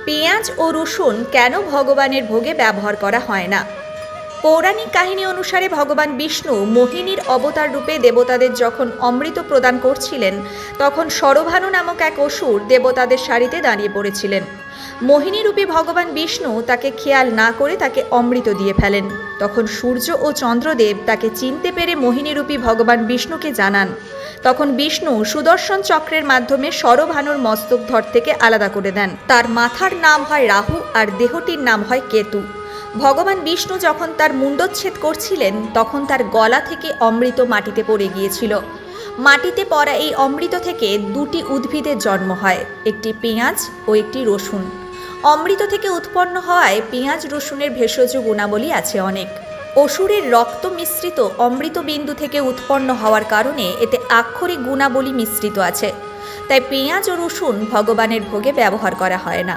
পেঁয়াজ ও রসুন কেন ভগবানের ভোগে ব্যবহার করা হয় না? পৌরাণিক কাহিনী অনুসারে ভগবান বিষ্ণু মোহিনীর অবতার রূপে দেবতাদের যখন অমৃত প্রদান করছিলেন, তখন শরভানু নামক এক অসুর দেবতাদের সারিতে দাঁড়িয়ে পড়েছিলেন। মোহিনী রূপী ভগবান বিষ্ণু তাকে খেয়াল না করে তাকে অমৃত দিয়ে ফেলেন। তখন সূর্য ও চন্দ্রদেব তাকে চিনতে পেরে মোহিনী রূপী ভগবান বিষ্ণুকে জানান। তখন বিষ্ণু সুদর্শন চক্রের মাধ্যমে শরভানুর মস্তকধর থেকে আলাদা করে দেন। তার মাথার নাম হয় রাহু আর দেহটির নাম হয় কেতু। ভগবান বিষ্ণু যখন তার মুণ্ডচ্ছেদ করছিলেন, তখন তার গলা থেকে অমৃত মাটিতে পড়ে গিয়েছিল। মাটিতে পড়া এই অমৃত থেকে দুটি উদ্ভিদের জন্ম হয়, একটি পেঁয়াজ ও একটি রসুন। অমৃত থেকে উৎপন্ন হওয়ায় পেঁয়াজ রসুনের ভেষজ গুণাবলী আছে অনেক। অসুরের রক্ত মিশ্রিত অমৃত বিন্দু থেকে উৎপন্ন হওয়ার কারণে এতে আক্ষরিক গুণাবলী মিশ্রিত আছে। তাই পেঁয়াজ ও রসুন ভগবানের ভোগে ব্যবহার করা হয় না।